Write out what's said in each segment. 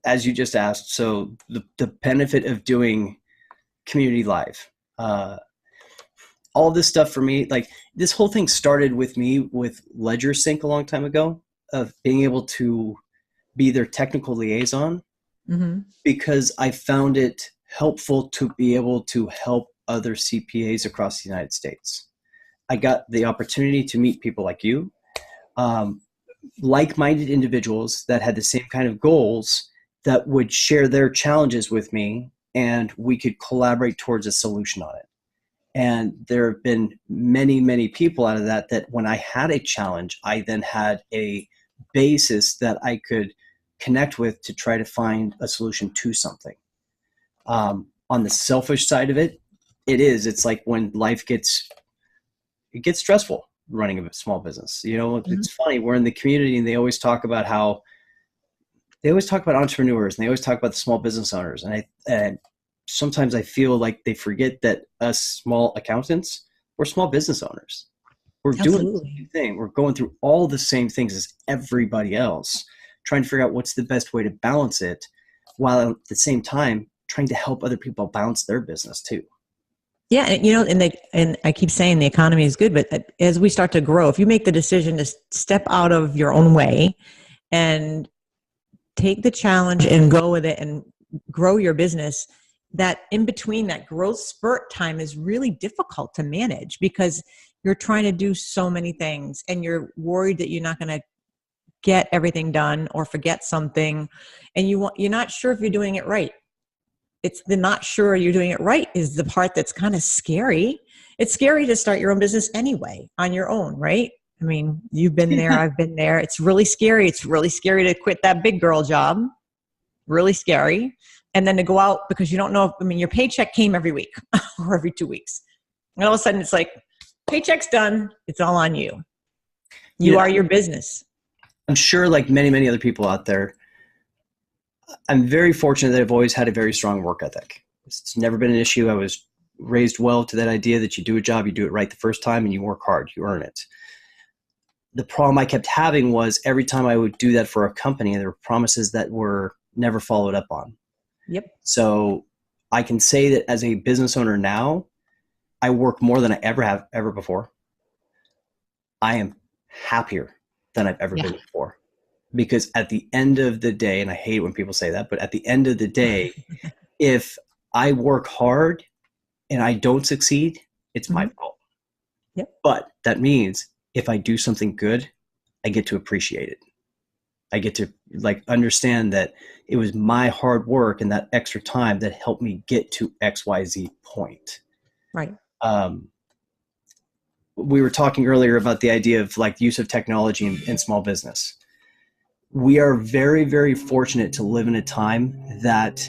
as you just asked, so the benefit of doing community live, all this stuff for me, like this whole thing started with me with Ledger Sync a long time ago, of being able to be their technical liaison, because I found it helpful to be able to help other CPAs across the United States. I got the opportunity to meet people like you, like-minded individuals that had the same kind of goals, that would share their challenges with me, and we could collaborate towards a solution on it. And there have been many, many people out of that, that when I had a challenge, I then had a basis that I could connect with to try to find a solution to something. On the selfish side of it, it's like when life gets stressful running a small business. You know, it's funny, we're in the community and they always talk about entrepreneurs, and they always talk about the small business owners. And sometimes I feel like they forget that us small accountants, we're small business owners. We're doing the same thing. We're going through all the same things as everybody else, trying to figure out what's the best way to balance it, while at the same time trying to help other people balance their business too. Yeah. And, you know, and I keep saying the economy is good, but as we start to grow, if you make the decision to step out of your own way and take the challenge and go with it and grow your business, that in between that growth spurt time is really difficult to manage, because you're trying to do so many things and you're worried that you're not going to get everything done or forget something. And you're not sure if you're doing it right. It's the not sure you're doing it right is the part that's kind of scary. It's scary to start your own business anyway, on your own, right? I mean, you've been there, I've been there. It's really scary. It's really scary to quit that big girl job. Really scary. And then to go out because you don't know your paycheck came every week or every 2 weeks. And all of a sudden it's like, paycheck's done. It's all on you. You are your business. I'm sure, like many, many other people out there, I'm very fortunate that I've always had a very strong work ethic. It's never been an issue. I was raised well to that idea that you do a job, you do it right the first time, and you work hard, you earn it. The problem I kept having was every time I would do that for a company, there were promises that were never followed up on. Yep. So I can say that as a business owner now, I work more than I ever before. I am happier than I've ever been before. Because at the end of the day, and I hate when people say that, but at the end of the day, if I work hard and I don't succeed, it's my fault. Yep. But that means if I do something good, I get to appreciate it. I get to understand that it was my hard work and that extra time that helped me get to XYZ point. Right. We were talking earlier about the idea of use of technology in small business. We are very, very fortunate to live in a time that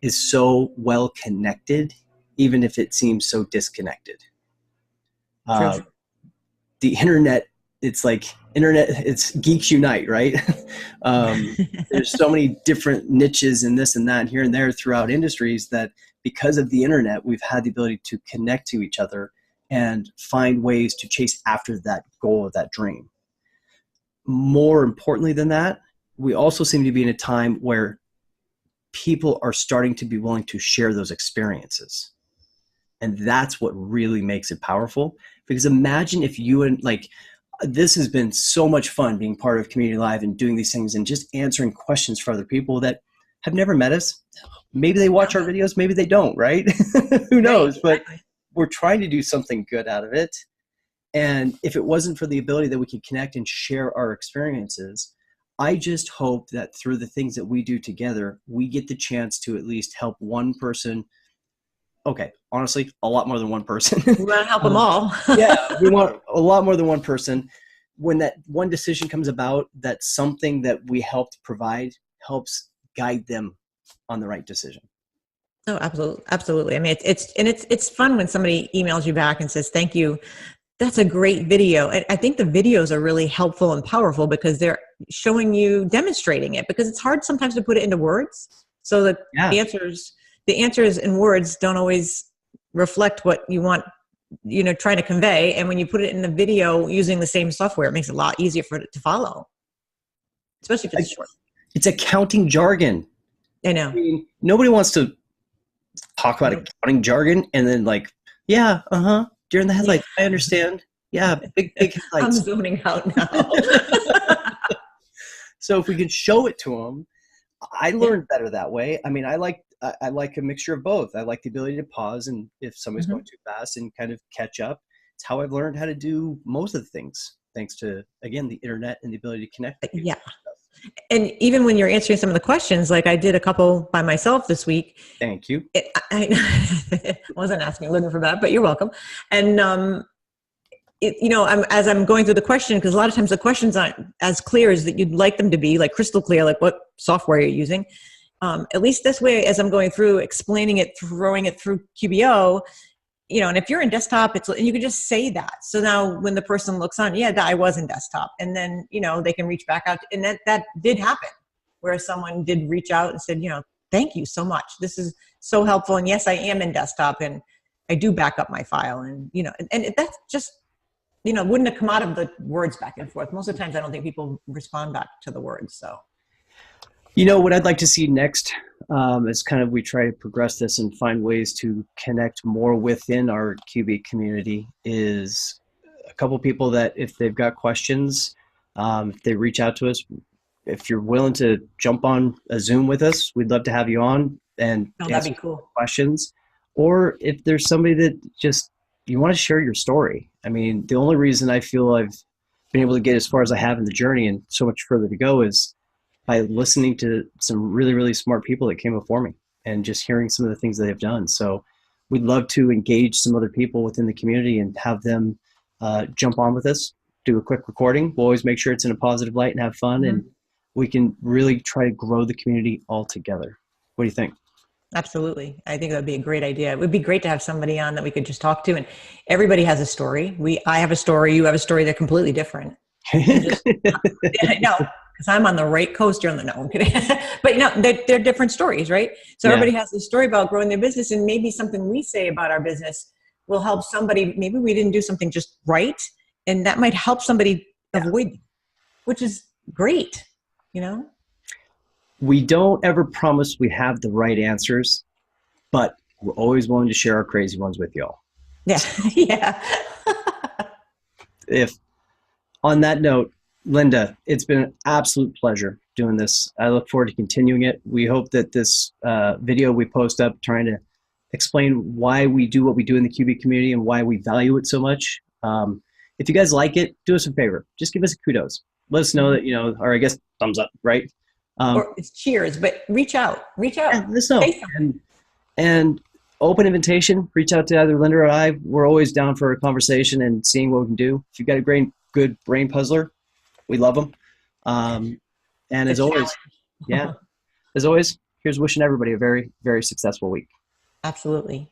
is so well connected, even if it seems so disconnected. The internet, it's geeks unite, right? There's so many different niches in this and that and here and there throughout industries that because of the internet, we've had the ability to connect to each other and find ways to chase after that goal of that dream. More importantly than that, we also seem to be in a time where people are starting to be willing to share those experiences. And that's what really makes it powerful. Because imagine if you and this has been so much fun being part of Community Live and doing these things and just answering questions for other people that have never met us. Maybe they watch our videos, maybe they don't, right? Who knows? But we're trying to do something good out of it. And if it wasn't for the ability that we could connect and share our experiences, I just hope that through the things that we do together, we get the chance to at least help one person. Okay, honestly, a lot more than one person. We want to help them all. Yeah, we want a lot more than one person. When that one decision comes about, that something that we helped provide helps guide them on the right decision. Oh, absolutely. Absolutely. I mean, it's fun when somebody emails you back and says, thank you. That's a great video. And I think the videos are really helpful and powerful because they're showing you, demonstrating it, because it's hard sometimes to put it into words. So the answers in words don't always reflect what you want, trying to convey. And when you put it in the video using the same software, it makes it a lot easier for it to follow, especially if it's short. It's accounting jargon. I know. I mean, nobody wants to talk about accounting jargon and then like, yeah, during the headlights. I understand. Yeah, big I'm headlights. zoning out now. So if we could show it to them, I learned better that way. I mean, I like a mixture of both. I like the ability to pause and if somebody's going too fast and kind of catch up. It's how I've learned how to do most of the things, thanks to, again, the internet and the ability to connect with people. Yeah. And even when you're answering some of the questions, like I did a couple by myself this week. Thank you. I wasn't asking, looking for that, but you're welcome. And, as I'm going through the question, because a lot of times the questions aren't as clear as that you'd like them to be, like crystal clear, like what software you're using. At least this way, as I'm going through, explaining it, throwing it through QBO, and if you're in desktop, and you can just say that. So now when the person looks on, yeah, I was in desktop. And then, they can reach back out. And that did happen where someone did reach out and said, thank you so much. This is so helpful. And yes, I am in desktop and I do back up my file. And, and that's just, wouldn't have come out of the words back and forth. Most of the times I don't think people respond back to the words. So. What I'd like to see next is kind of we try to progress this and find ways to connect more within our QB community is a couple people that if they've got questions, if they reach out to us, if you're willing to jump on a Zoom with us, we'd love to have you on and that'd be cool. Questions. Or if there's somebody that just, you want to share your story. I mean, the only reason I feel I've been able to get as far as I have in the journey and so much further to go is by listening to some really, really smart people that came before me and just hearing some of the things that they've done. So we'd love to engage some other people within the community and have them jump on with us, do a quick recording. We'll always make sure it's in a positive light and have fun. And we can really try to grow the community all together. What do you think? Absolutely. I think that would be a great idea. It would be great to have somebody on that we could just talk to. And everybody has a story. I have a story. You have a story. They're completely different. No, because I'm on the right coast. You're on the no. I'm kidding. But they're different stories, right? So everybody has a story about growing their business, and maybe something we say about our business will help somebody. Maybe we didn't do something just right, and that might help somebody avoid, which is great. We don't ever promise we have the right answers, but we're always willing to share our crazy ones with y'all. Yeah. Yeah. If on that note, Linda, it's been an absolute pleasure doing this. I look forward to continuing it. We hope that this video we post up trying to explain why we do what we do in the QB community and why we value it so much. If you guys like it, do us a favor. Just give us a kudos. Let us know that, or I guess thumbs up, right? Or it's cheers, but reach out. Yeah, let us know. And open invitation, reach out to either Linda or I. We're always down for a conversation and seeing what we can do. If you've got a good brain puzzler, we love them. And as always, here's wishing everybody a very, very successful week. Absolutely.